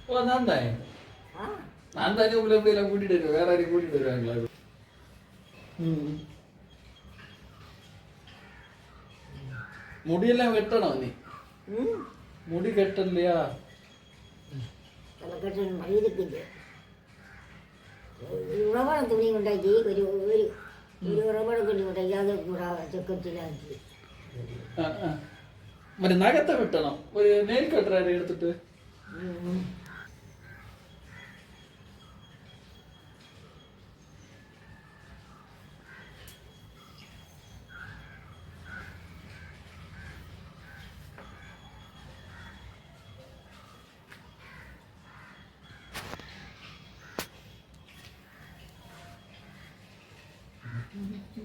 ஓ நான் தான் நான் தானே உங்களை எப்படி எல்லாம் கூட்டிட்டு வருவேன், வேற யாரையும் கூட்டிட்டு வருவாங்களா? முடியெல்லாம் வெட்டணும் நீ. முடி கட்டலையா? இருக்குது ഉറവാണ് തുണി ഉണ്ടാക്കി ഒരു ഉറവാണ് തുണി ഉണ്ടാക്കി അത് ചുക്കത്തിലാക്കി മറ്റേ നഖത്തെ വെട്ടണം. ഒരു നെയിൽ കട്ടറാരെ എടുത്തിട്ട്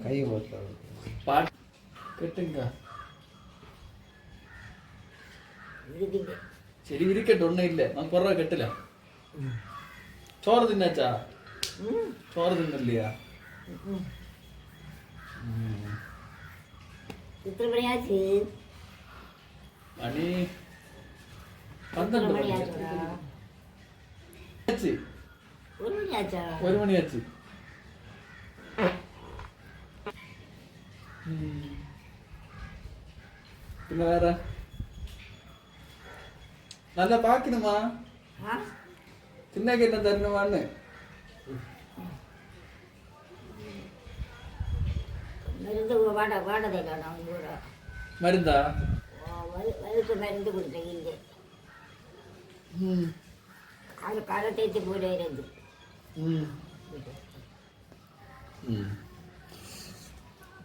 கை பாட்டு கட்டுங்க. சரி இருக்கட்டும், ஒன்றும் இல்லை. நான் குறவா கட்டல. சோறு தின்னாச்சா? சோறு தின்ன இல்லையா? எத்தனை மணி ஆச்சு? மணி 12 மணி ஆச்சு. ஒரு மணி ஆச்சா? ஒரு மணி ஆச்சு. പിന്നെ വേറെ നല്ല പാക്കണമാ തിന്നൊക്കെ എന്നെ തരണമാന്ന് മരുന്നാ മരുന്ന് കൊടുത്തില്ല കാലത്തേക്ക് പോലെ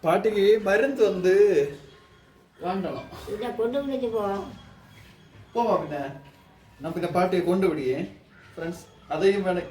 பாட்டிக்கு மருந்து வந்து வாங்கணும். இதை கொண்டு விட்டு போவா பின்ன நம்ம பின்ன பாட்டியை கொண்டு விடியே ஃப்ரெண்ட்ஸ், அதையும் வேணும்.